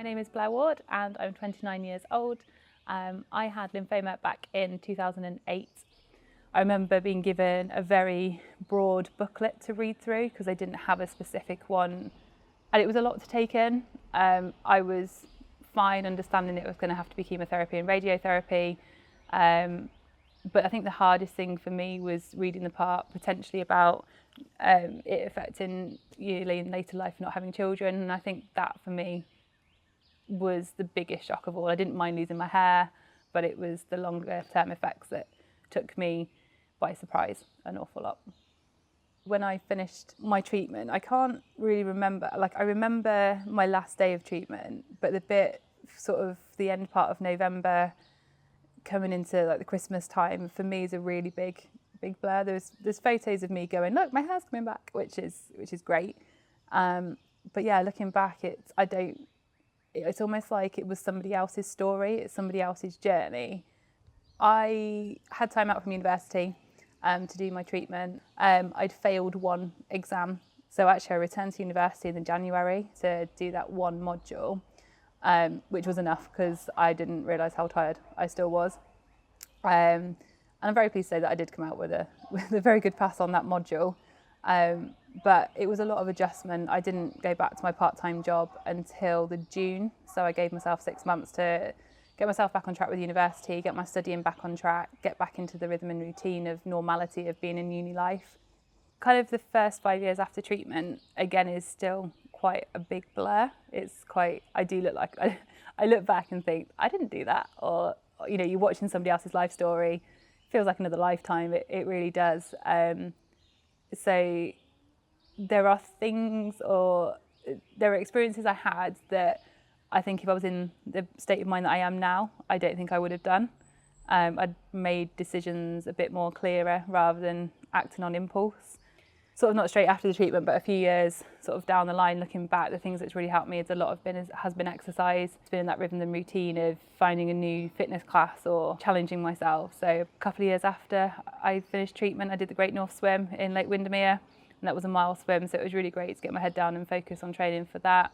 My name is Blair Ward and I'm 29 years old. I had lymphoma back in 2008. I remember being given a very broad booklet to read through because I didn't have a specific one and it was a lot to take in. I was fine understanding it was going to have to be chemotherapy and radiotherapy, but I think the hardest thing for me was reading the part potentially about it affecting you in later life not having children, and I think that for me was the biggest shock of all. I didn't mind losing my hair, but it was the longer term effects that took me by surprise an awful lot. When I finished my treatment, I can't really remember, I remember my last day of treatment, but the bit sort of the end part of November coming into the Christmas time for me is a really big blur. There's photos of me going, look, my hair's coming back, which is great. But yeah, looking back, it's almost like it was somebody else's story, it's somebody else's journey. I had time out from university to do my treatment. I'd failed one exam, so actually I returned to university in January to do that one module, which was enough because I didn't realise how tired I still was. And I'm very pleased to say that I did come out with a very good pass on that module. But it was a lot of adjustment. I didn't go back to my part-time job until the June, so I gave myself 6 months to get myself back on track with university, get my studying back on track, get back into the rhythm and routine of normality of being in uni life. Kind of the first 5 years after treatment, again, is still quite a big blur. I look back and think, I didn't do that. Or, you're watching somebody else's life story, feels like another lifetime, it really does. So there are things or there are experiences I had that I think if I was in the state of mind that I am now, I don't think I would have done. I'd made decisions a bit more clearer rather than acting on impulse. Sort of not straight after the treatment, but a few years sort of down the line, looking back, the things that's really helped me has been exercise. It's been in that rhythm and routine of finding a new fitness class or challenging myself. So a couple of years after I finished treatment, I did the Great North Swim in Lake Windermere, and that was a mile swim, so it was really great to get my head down and focus on training for that.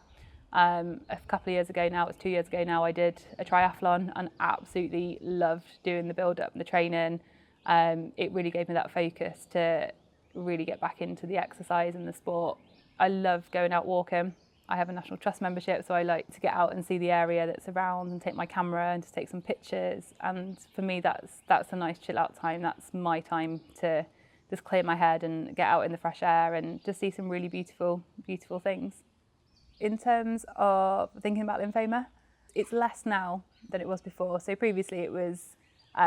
A couple of years ago now, it's 2 years ago now, I did a triathlon and absolutely loved doing the build-up and the training. It really gave me that focus to really get back into the exercise and the sport. I love going out walking. I have a National Trust membership, so I like to get out and see the area that's around and take my camera and just take some pictures. And for me, that's a nice chill out time. That's my time to just clear my head and get out in the fresh air and just see some really beautiful things. In terms of thinking about lymphoma, it's less now than it was before. So previously it was,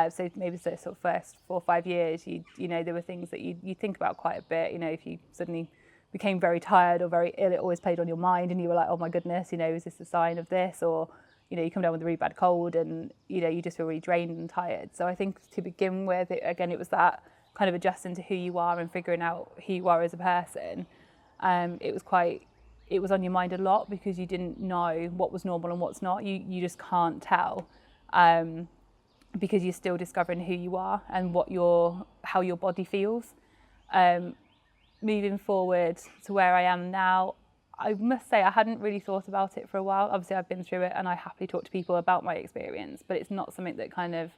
so maybe the sort of first 4 or 5 years, there were things that you think about quite a bit. If you suddenly became very tired or very ill, it always played on your mind and you were like, oh my goodness, is this a sign of this? Or, you come down with a really bad cold and, you just feel really drained and tired. So I think to begin with, it was that kind of adjusting to who you are and figuring out who you are as a person. It was on your mind a lot because you didn't know what was normal and what's not. You just can't tell. Because you're still discovering who you are and how your body feels. Moving forward to where I am now, I must say I hadn't really thought about it for a while. Obviously I've been through it and I happily talk to people about my experience, but it's not something that kind of,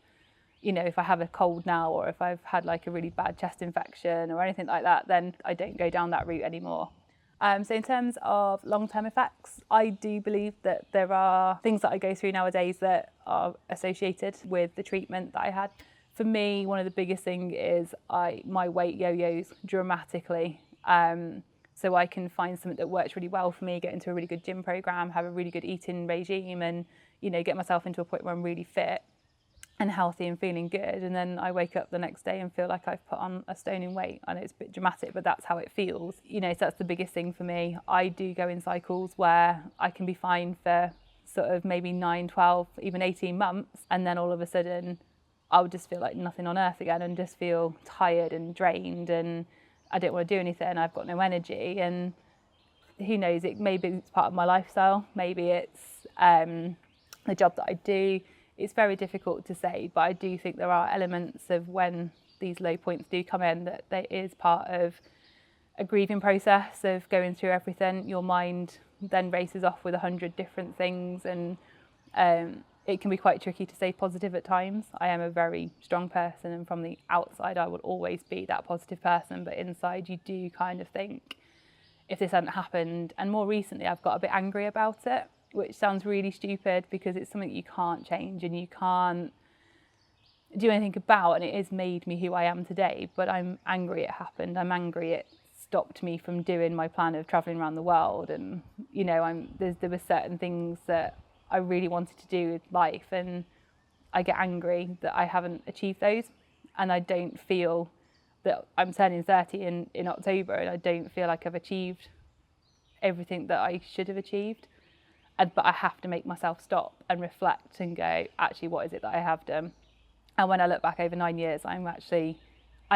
if I have a cold now or if I've had a really bad chest infection or anything like that, then I don't go down that route anymore. So in terms of long-term effects, I do believe that there are things that I go through nowadays that are associated with the treatment that I had. For me, one of the biggest things is my weight yo-yos dramatically. So I can find something that works really well for me, get into a really good gym program, have a really good eating regime and, get myself into a point where I'm really fit and healthy and feeling good, and then I wake up the next day and feel like I've put on a stone in weight. I know it's a bit dramatic, but that's how it feels. So that's the biggest thing for me. I do go in cycles where I can be fine for sort of maybe 9, 12, even 18 months, and then all of a sudden I would just feel like nothing on earth again and just feel tired and drained and I don't want to do anything. I've got no energy, and who knows, maybe it's part of my lifestyle, maybe it's the job that I do. It's very difficult to say, but I do think there are elements of when these low points do come in that is part of a grieving process of going through everything. Your mind then races off with 100 different things, and it can be quite tricky to stay positive at times. I am a very strong person, and from the outside I would always be that positive person, but inside you do kind of think, if this hadn't happened. And more recently I've got a bit angry about it, which sounds really stupid because it's something you can't change and you can't do anything about, and it has made me who I am today. But I'm angry it happened. I'm angry it stopped me from doing my plan of travelling around the world, and you know, there were certain things that I really wanted to do with life, and I get angry that I haven't achieved those. And I don't feel that I'm turning 30 in October, and I don't feel like I've achieved everything that I should have achieved. But I have to make myself stop and reflect and go, actually, what is it that I have done? And when I look back over 9 years, I'm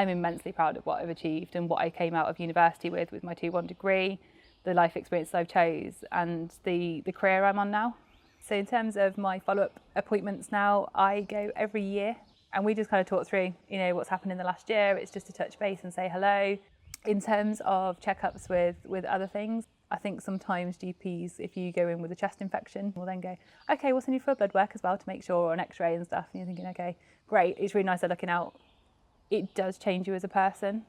immensely proud of what I've achieved and what I came out of university with my 2:1 degree, the life experience I've chose, and the career I'm on now. So in terms of my follow-up appointments now, I go every year, and we just kind of talk through, you know, what's happened in the last year. It's just to touch base and say hello. In terms of checkups with other things, I think sometimes GPs, if you go in with a chest infection, will then go, okay, what's in your blood work as well to make sure, or an x-ray and stuff. And you're thinking, okay, great, it's really nice they're looking out. It does change you as a person.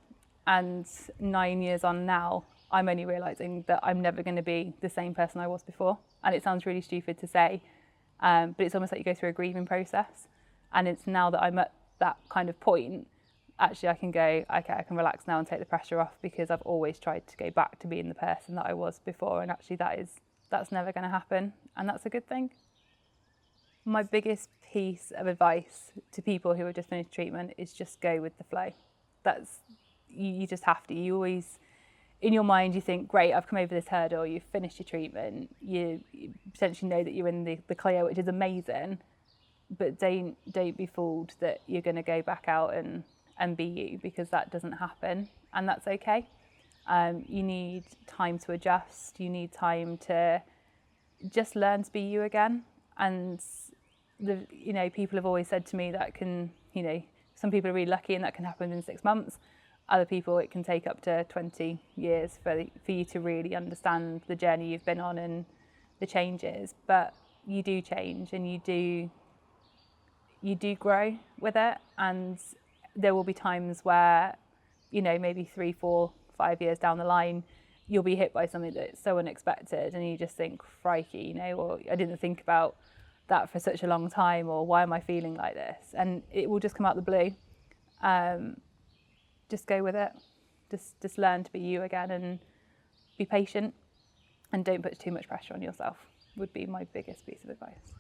And 9 years on now, I'm only realising that I'm never going to be the same person I was before. And it sounds really stupid to say, but it's almost like you go through a grieving process. And it's now that I'm at that kind of point, actually I can go, okay, I can relax now and take the pressure off, because I've always tried to go back to being the person that I was before. And actually that's never going to happen. And that's a good thing. My biggest piece of advice to people who have just finished treatment is just go with the flow. You just have to. You always, in your mind, you think, great, I've come over this hurdle, you've finished your treatment, you potentially know that you're in the clear, which is amazing, but don't be fooled that you're going to go back out and be you, because that doesn't happen, and that's okay. You need time to adjust, you need time to just learn to be you again. And people have always said to me that can, some people are really lucky and that can happen in 6 months. Other people, it can take up to 20 years for you to really understand the journey you've been on and the changes. But you do change, and you do grow with it. And there will be times where, maybe 3, 4, 5 years down the line, you'll be hit by something that's so unexpected, and you just think, crikey, or I didn't think about that for such a long time, or why am I feeling like this? And it will just come out the blue. Just go with it. Just learn to be you again, and be patient, and don't put too much pressure on yourself, would be my biggest piece of advice.